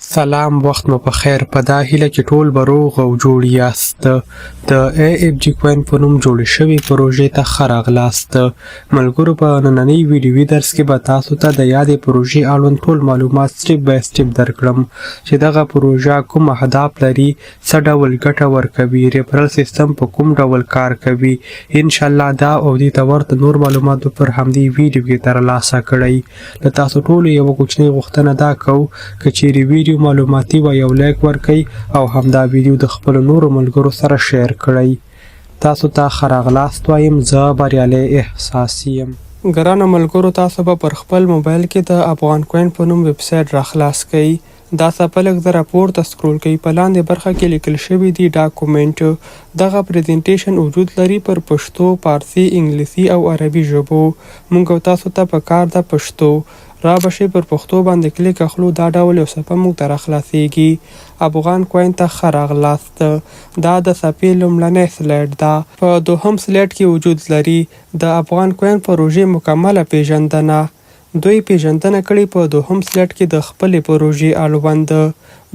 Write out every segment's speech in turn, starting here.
سلام، وخت مو په خیر. په دا هیله کې ټول به روغ او جوړ یاست. د AFG Coin په نوم جوړې شوې پروژې ته ښه راغلاست. ملګرو، په نننۍ ویډیوي درس کې به تاسو ته د یادې پروژې اړوند ټول معلومات سټیپ بای سټیپ درکړم چې دغه پروژه کوم اهداف لري، څه ډول ګټه ورکوي، ریفرل سیستم په کوم ډول کار کوي. انشاءالله دا او دې ته ورته نور معلومات به پر همدې ویډیو کې ترلاسه کړئ. له تاسو ټولو یوه کوچنۍ غوښتنه دا کوو که چیرې ویډیو معلوماتي و یو لایک ورکړئ او همدا ویډیو د خپلو نورو ملګرو سره شیر کړئ. تاسو ته ښه راغلاست وایم. زه بریالی احساس یم. ګرانو ملګرو، تاسو به پر خپل موبایل کې د افغان کوین په نوم ویب سایټ راخلاص کړئ. دا څپه لږ ذره پورته سکرول کوئ. په لاندې برخه کې لیکل شوي دي ډاکومنټ. دغه پریزنټیشن وجود لري پر پښتو، فارسي، انګلیسي او عربي ژبو. موږ او تاسو ته په کار ده پښتو. را بشئ پر پښتو باندې کلیک اخلو. دا ډول یو صفحه موږ ته راخلاصیږي. افغان کوین ته ښه راغلاست. دا د صفحې لومړنی سلایډ ده. په دوهم سلایډ کې وجود لري د افغان کوین پروژې مکمله پیژندنه. دوی پیژندنه کړې په دوهم سلایډ کې د خپلې پروژې اړوند.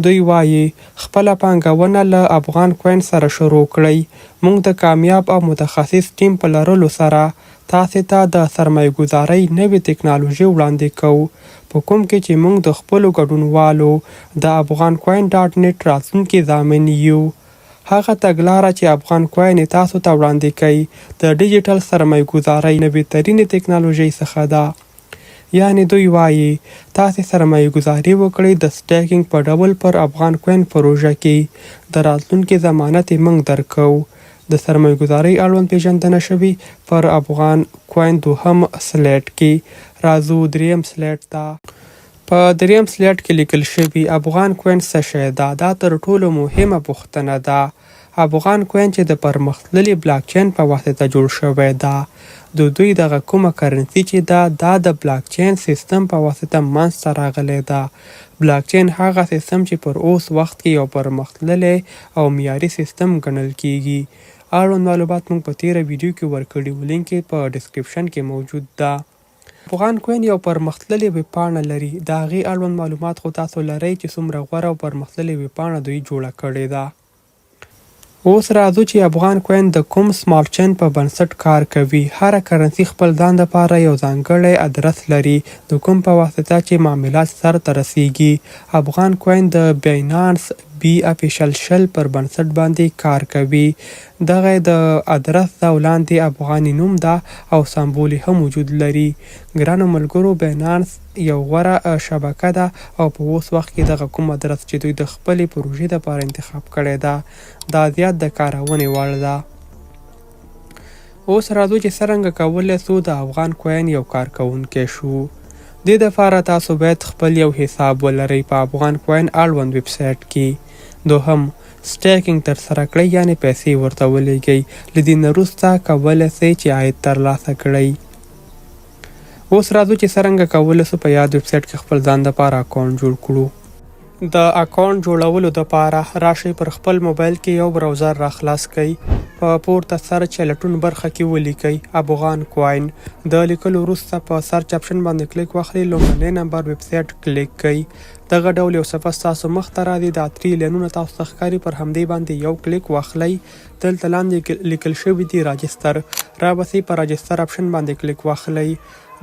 دوی وایي خپله پانګونه له افغان کوین سره شروع کړئ. موږ د کامیاب او متخصص ټیم په لرلو سره تاسې ته د سرمایه ګذارۍ نوې تکنالوژي وړاندې کوو، په کوم کې چې موږ د خپلو ګډونوالو د افغان کوین ډاټ نیټ راتلونکي ضامن یو. هغه تګلاره چې افغان کوین تاسو ته وړاندې کوي د ډیجیټل سرمایه ګذارۍ نوې ترینې تکنالوژۍ څخه ده. یعنې دوی وایي تاسې سرمایه ګذاري وکړئ د سټیکینګ په ډول پر افغان کوین پروژه کې. د راتلونکي ضمانت یې موږ درکوو. د سرمایه ګذارۍ اړوند پیژندنه شوې پر افغان کوین دوهم سلایډ کې. راځو دریم سلایډ ته. په دریم سلایډ کې لیکل شوي افغان کوین څه شی ده. دا تر ټولو مهمه پوښتنه ده. افغان کوین چې د پرمختللي بلاک چین په واسطه جوړ شوی ده. د دوی دغه کومه کرنسي چې ده دا د بلاک چین سیستم په واسطه منځته راغلی ده. بلاک چین هغه سیستم چې پر اوس وخت کې یو پرمختللی او معیاري سیستم ګڼل کیږي. اړوند معلومات موږ په تیره ویډیو کې ورکړي وو. لینک یې په ډسکرپشن کې موجود ده. افغان کوین یو پرمختللې ویب پاڼه لري. د هغې اړوند معلومات خو تاسو لرئ چې څومره غوره او پرمختللې ویب پاڼه دوی جوړه کړې ده. اوس راځو چې افغان کوین د کوم سمارټ چین په بنسټ کار کوي. هره کرنسي خپل ځان لپاره یو ځانګړی ادرس لري د کوم په واسطه چې معاملات سرته رسیږي. افغان کوین د باینانس بی افیشل شل پر بنسټ باندې کار کوي. دغه د ادرس د وړاندې افغاني نوم ده او سمبول هم وجود لري. ګرانو ملګرو، باینانس یو غوره شبکه ده او په اوس وخت کې دغه کوم ادرس چې دوی د خپلې پروژې لپاره انتخاب کړی ده دا زیات د کارونې وړ ده. اوس راځو چې څرنګه کولی سو د افغان کوین یو کارکوونکی شو. دې دپاره تاسو باید خپل یو حساب ولرئ په افغان کوین اړوند ویب سایټ کې. دوهم، سټیکینګ ترسره کړئ، یعنې پیسې ورته ولیږئ. له دې نه وروسته کولی سئ چې عاید ترلاسه کړئ. اوس راځو چې څرنګه کولی سو په یاد ویب سایټ کې خپل ځان دپاره اکاونټ جوړ کړو. د اکاونټ جوړولو دپاره راشئ پر خپل موبایل کې یو براوزر راخلاص کړئ. په پورته سرچ یا لټون برخه کې ولیکئ افغان کوین. د لیکلو وروسته په سرچ اپشن باندې کلیک واخلئ. لومړنی نمبر ویب سایټ کلیک کړئ. دغه ډول یو صفحه ستاسو مخ ته راځي. دا 3 لینونه تاسو ته ښکاري. پر همدې باندې یو کلیک واخلئ. دلته لاندې لیکل شوي دي راجستر. رابسئ په راجستر اپشن باندې کلیک واخلئ.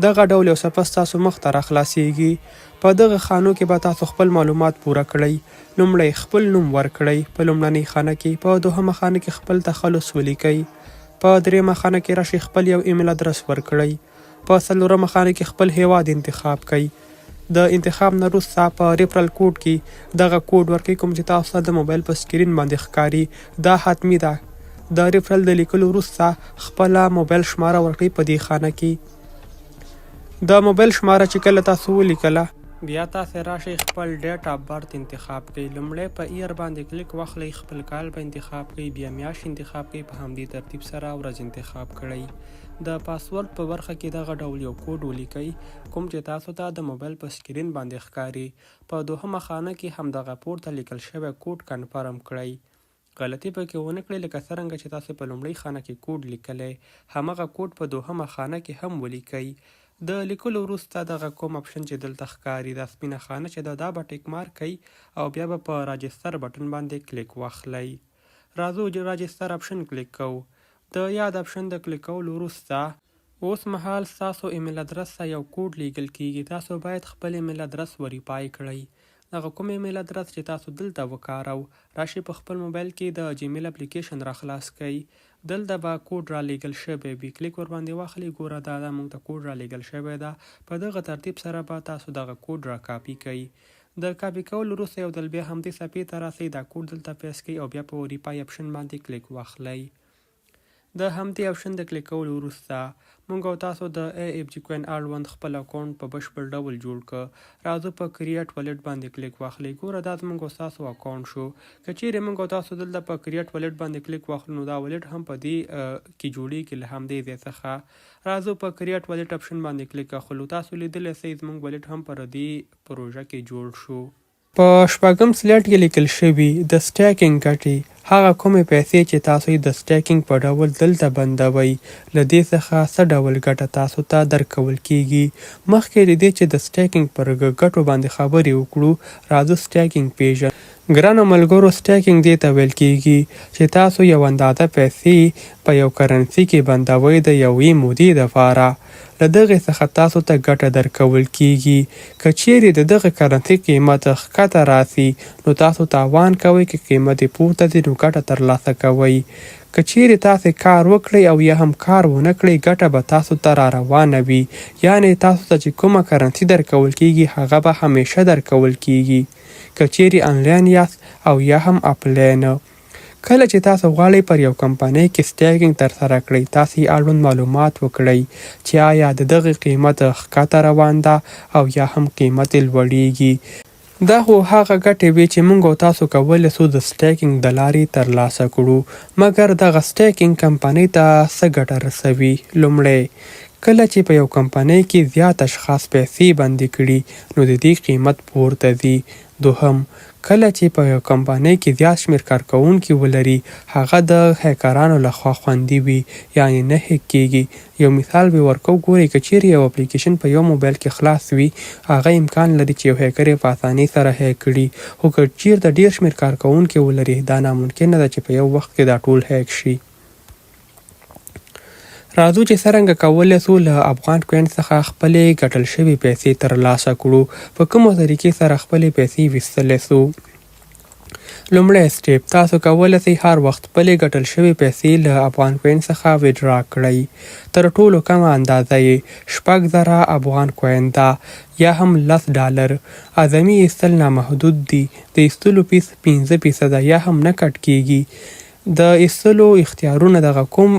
دغه ډول یو صفحه ستاسو مخ ته راخلاصیږي. په دغه خانو کې به تاسو خپل معلومات پوره کړئ. لومړی خپل نوم ورکړئ په لومړنۍ خانه کې. په دوهمه خانه کې خپل تخلص ولیکئ. په دریمه خانه کې راشئ خپل یو ایمیل ادرس ورکړئ. په څلورمه خانه کې خپل هیواد انتخاب کړئ. د انتخاب نه وروسته په ریفرل کوډ کې دغه کوډ ورکړئ کوم چې تاسو ته د موبایل په سکرین باندې ښکاري. دا حتمي ده. د ریفرل د لیکلو وروسته خپله موبایل شماره ورکړئ په دې خانه کې. د موبایل شماره چې کله تاسو ولیکله بیا تاسې راشئ خپل ډیټ آف برت انتخاب کړئ. لومړی په ایر باندې کلیک واخلئ. خپل کال به انتخاب کړئ. بیا میاشت انتخاب کړئ. په همدې ترتیب سره ورځ انتخاب کړئ. د پاسورډ په برخه کې دغه ډول یو کوډ ولیکئ کوم چې تاسو ته د موبایل په سکرین باندې ښکاري. په دوهمه خانه کې همدغه پورته لیکل شوی کوډ کنفرم کړئ. غلطي پکې ونه کړئ. لکه څرنګه چې تاسو په لومړۍ خانه کې کوډ لیکلی همغه کوډ په دوهمه خانه کې هم ولیکئ. د لیکلو وروسته دغه کوم اپشن چې دلته ښکاري دا سپینه خانه چې دا به ټیک مارک کوي او بیا به په راجستر بټن باندې کلیک واخلئ. راځو راجستر اپشن کلیک کوو. د یاد اپشن د کلیک کولو وروسته اوس مهال ستاسو ایمیل ادرس ته یو کوډ لیږل کیږي. تاسو باید خپل ایمیل ادرس وریفای کړئ. دغه کوم ایمیل ادرس چې تاسو دلته وکارو راشي په خپل موبایل کې د جیمیل اپلیکیشن را خلاص کړئ. دلته به کوډ را لیږل شوی وي. کلیک ور باندې واخلئ. ګوره دا موږ ته کوډ را لیږل شوی ده. په دغه ترتیب سره به تاسو دغه کوډ را کاپي کړئ. د کاپي کولو وروسته یو ځل بیا همدې صفحې ته راسئ. دا کوډ دلته پیسټ کړئ او بیا په وریفای اپشن باندې کلیک واخلئ. د همدې اپشن د کلیک کولو وروسته موږ او تاسو د AFG کوین اړوند خپل اکاونټ په بشپړ ډول جوړ کړ. راځو په کریټ والټ باندې کلیک واخلئ. ګوره دا زموږ او تاسو اکاونټ شو. که چیرې موږ او تاسو دلته په کریټ والټ باندې کلیک واخلو نو دا والټ هم په دې کې جوړیږي له همدې ځای څخه. راځو په کریټ والټ اپشن باندې کلیک واخلو. تاسو لیدلی سئ زموږ والټ هم پر دې پروژه کې جوړ شو. په شپږم سلایډ کې لیکل شوي د سټیکینګ ګټې هغه کومې پیسې چې تاسو یې د سټیکینګ په ډول دلته بندوئ له دې څخه څه ډول ګټه تاسو ته درکول کیږي. مخکې د دې چې د سټیکینګ پر ګټو باندې خبرې وکړو راځو سټیکینګ پیژنو. ګرانو ملګرو سټیکینګ دې ته ویل کیږي چې تاسو یو اندازه پیسې په یو کرنسي کې بندوئ د یوې مودې دپاره. له دغې څخه تاسو ته ګټه درکول کیږي. که چیرې د دغه کرنسي قیمت ښکته راسي نو تاسو تاوان کوئ. که قیمت یې پورته ځي نو ګټه ترلاسه کوئ. که چیرې تاسې کار وکړئ او یا هم کار ونه کړئ ګټه به تاسو ته را روانه وي. یعنې تاسو ته چې کومه کرنسي درکول کیږي هغه به همیشه درکول کیږي. که چیرې انلاین یاست او یا هم آفلاین. کله چې تاسو غواړئ پر یو کمپنۍ کې سټیکینګ ترسره کړئ تاسې اړوند معلومات وکړئ چې آیا د دغې قیمت ښکته روان ده او یا هم قیمت یې لوړیږي. دا خو هغه ګټې وې چې موږ او تاسو کولی سو د سټیکینګ د لارې ترلاسه کړو. مګر دغه سټیکینګ کمپنۍ ته څه ګټه رسوي؟ لومړی کله چې په یو کمپنۍ کې زیات اشخاص پیسې بندي کړي نو د دې قیمت پورته ځي. دوهم کله چې په یو کمپنۍ کې زیات شمېر کارکوونکي ولري هغه د هیکرانو لخوا خوندي وي یعنې نه هیک کیږي. یو مثال به ورکو. ګورئ که چیرې یو اپلیکیشن په یو موبایل کې خلاص وي هغه امکان لري چې یو هیکر یې په اسانۍ سره هیک کړي. خو که چیرته ډېر شمېر کارکوونکي ولري دا ناممکنه ده چې په یو وخت کې دا ټول هیک شي. راځو چې څرنګه کولی سو له افغان کوین څخه خپلې ګټل شوې پیسې ترلاسه کړو. په کومو طریقې سره خپلې پیسې ویستلی سو. لومړی سټیپ تاسو کولی سئ هر وخت خپلې ګټل شوې پیسې له افغان کوین څخه ویډرا کړئ. تر ټولو کمه اندازه یې 6,000 افغان کوین ده یا هم $10. اعظمي ایستل نامحدود دي. د ایستلو فیس 5% یا هم نه کټ کیږي. د ایستلو اختیارونه دغه کوم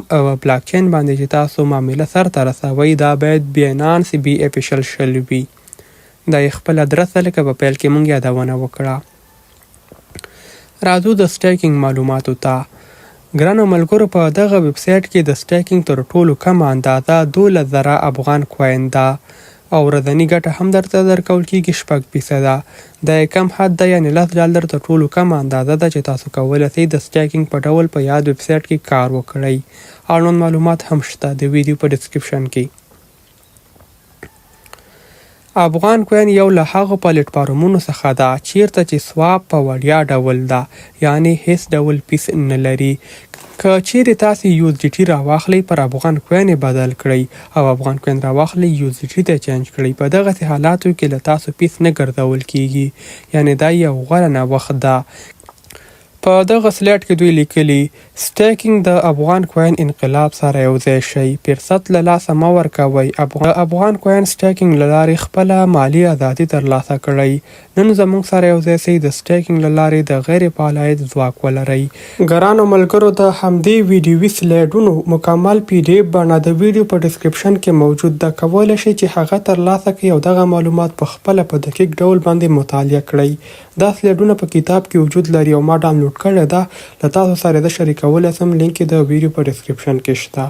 بلاک چین باندې چې تاسو معامله سرته رسوئ دا باید بینانس بي افیشل شل وي. دا یې خپل ادرس لکه په پیل کې موږ یادونه وکړه. راځو د سټیکینګ معلوماتو ته. ګرانو ملګرو په دغه ویب سایټ کې د سټیکینګ تر ټولو کمه اندازه 12,000 افغان کوین ده او ورځنی ګټه هم درته درکول کیږي 6%. دا یې کم حد ده یعنې $10 تر ټولو کمه اندازه ده چې تاسو کولی سئ د سټیکینګ په ډول په یاد ویب سایټ کې کار وکړئ. اړوند معلومات هم شته د ویډیو په ډسکرپشن کې. افغان کوین یو له هغو پلیټفارمونو څخه ده چیرته چې سواب په وړیا ډول ده یعنې هیڅ ډول فیس نه لري. که چیرې تاسې USDT راواخلئ پر افغان کوین یې بدل کړئ او افغان کوین راواخلئ USDT ته چینج کړئ په دغسې حالاتو کې له تاسو فیس نه ګرځول کیږي. یعنې دا یو غوره نوښت ده. په دغه سلایډ کې دوی لیکلي سټیکینګ د افغان کوین انقلاب سره یوځای شئ. فرصت له لاسه مه ورکوئ. افغان کوین سټیکینګ له لارې خپله مالي ازادي ترلاسه کړئ. نن زموږ سره یوځای سئ د سټیکینګ له لارې د غیر فعال عاید ځواک ولرئ. ګرانو ملګرو د همدې ویډیوي سلایډونو مکمل PDF بڼه د ویډیو په ډسکرپشن کې موجود ده. کولی شئ چې هغه ترلاسه کړئ او دغه معلومات په خپله په دقیق ډول باندې مطالعه کړئ. دا سلایډونه په کتاب کې وجود لري او ما ډاونلوډ کړې ده. له تاسو سره د شریکولی سم لینک د ویډیو په ډسکرپشن کې شته.